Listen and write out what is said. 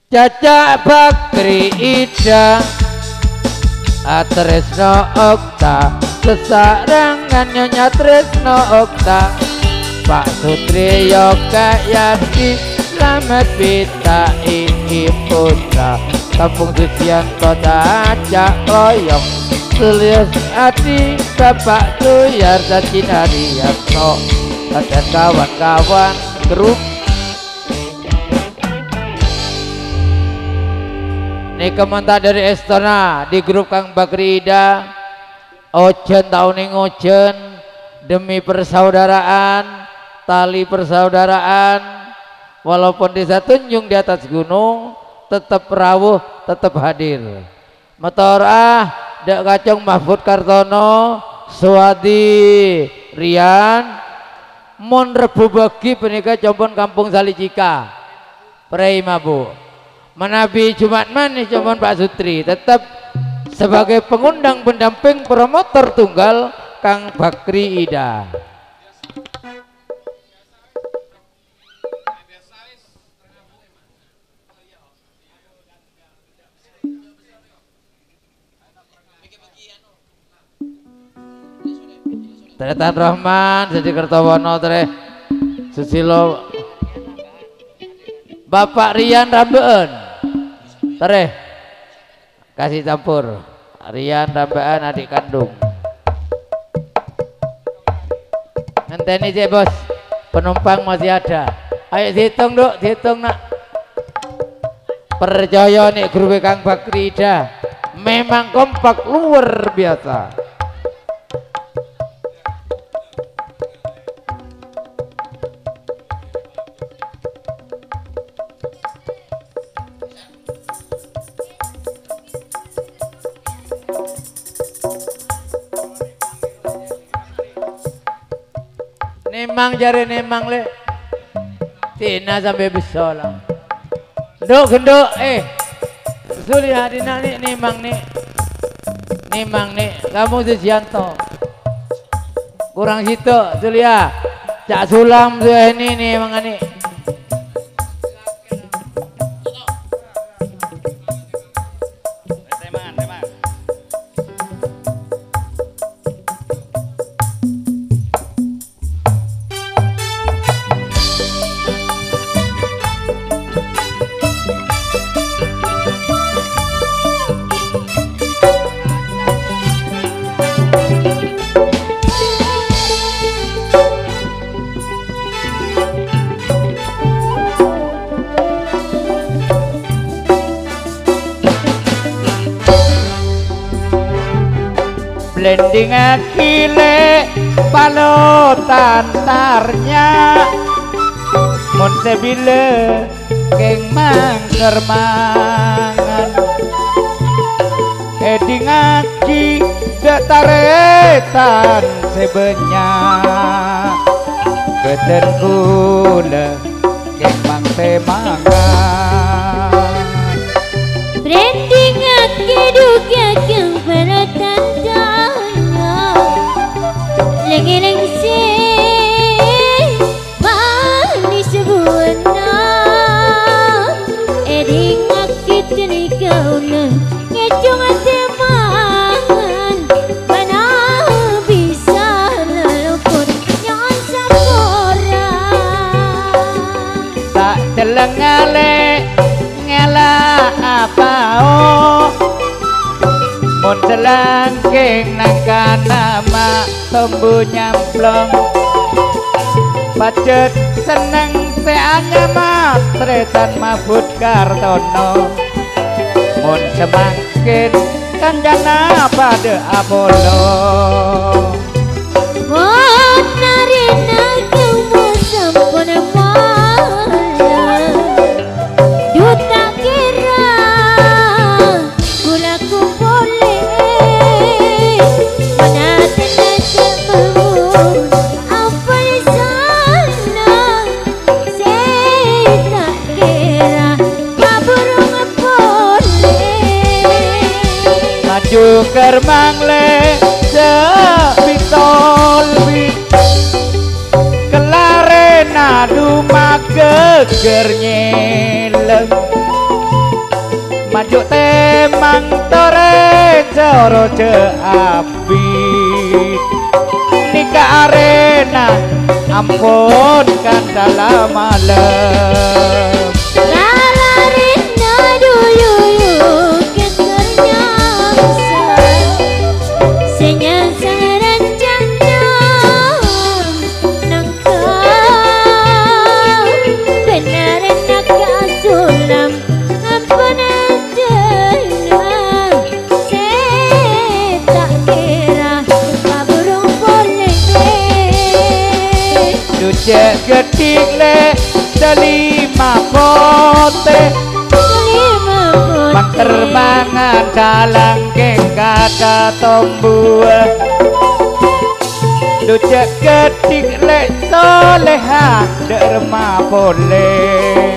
Cacak Bakri Ida Tresno Okta sesarangan Nyonya Tresno Okta Pak Sutri Yoga Yadi Slamet Pita Iki Putra Kampung Sucianto Cacak Loyong Sulius Adi Bapak Tuyar dan Cinarianto dan kawan-kawan grup. Ini komentar dari Estona di grup Kang Bakri Ida. Ojen tahun ojen demi persaudaraan, tali persaudaraan. Walaupun desa Tunjung di atas gunung, tetap rawuh, tetap hadir. Motor Dek Kacung Mahfud Kartono, Suwadi Rian, Mon Rebu Bagi penikah Combon Kampung Salicika, Prei Mabu. Menabi Jumat manis cuman Pak Sutri tetap sebagai pengundang pendamping promotor tunggal Kang Bakri Ida. Tretan Rahman, Sedi Kertowono, Tre Susilo, Bapak Rian Rambeun. Tere kasih campur Rian Rambean adik kandung. Ngenteni cek bos, penumpang masih ada. Ayo dihitung duk, dihitung nak. Percaya nih grup Kang Bakri Ida memang kompak luar biasa. Nemang jari nemang le Tina sampai besar lah. Genduk genduk Suli hadina nih nemang nih. Nemang nih kamu Sucianto kurang situ Sulia Cak Sulam tuh ini nemang nih. Blending akile palutan tarnya mun sebile keng mangker mangan eding aki detaretan sebenya beten gula keng mang temangan blending aki duga keng palutan Leng-leng sing manis buana eding akit ni kauna ngecung teman mana bisa leluput nyon sakora tak celeng ngela apa mun selangking nangka nama tombu nyamplong pacet seneng seanya mat Tretan Mahfud Kartono mun semakin kanjana pada Apollo mun narina kamu sampun malam duta kira kulaku boleh Juker mangle sepitol kelare nadu mageger nyeleng Ujuk temang tore joro je abid nikah arena ampun kan dalam malam Kalarina dulu kekernya besar Senyasa rancangnya nangkau benar nak sulam ampun aja saya tak kira kaburung boleh Dujek gedik le delima pote Mangterbangan dalang geng kata tombu Dujek gedik le soleha derma boleh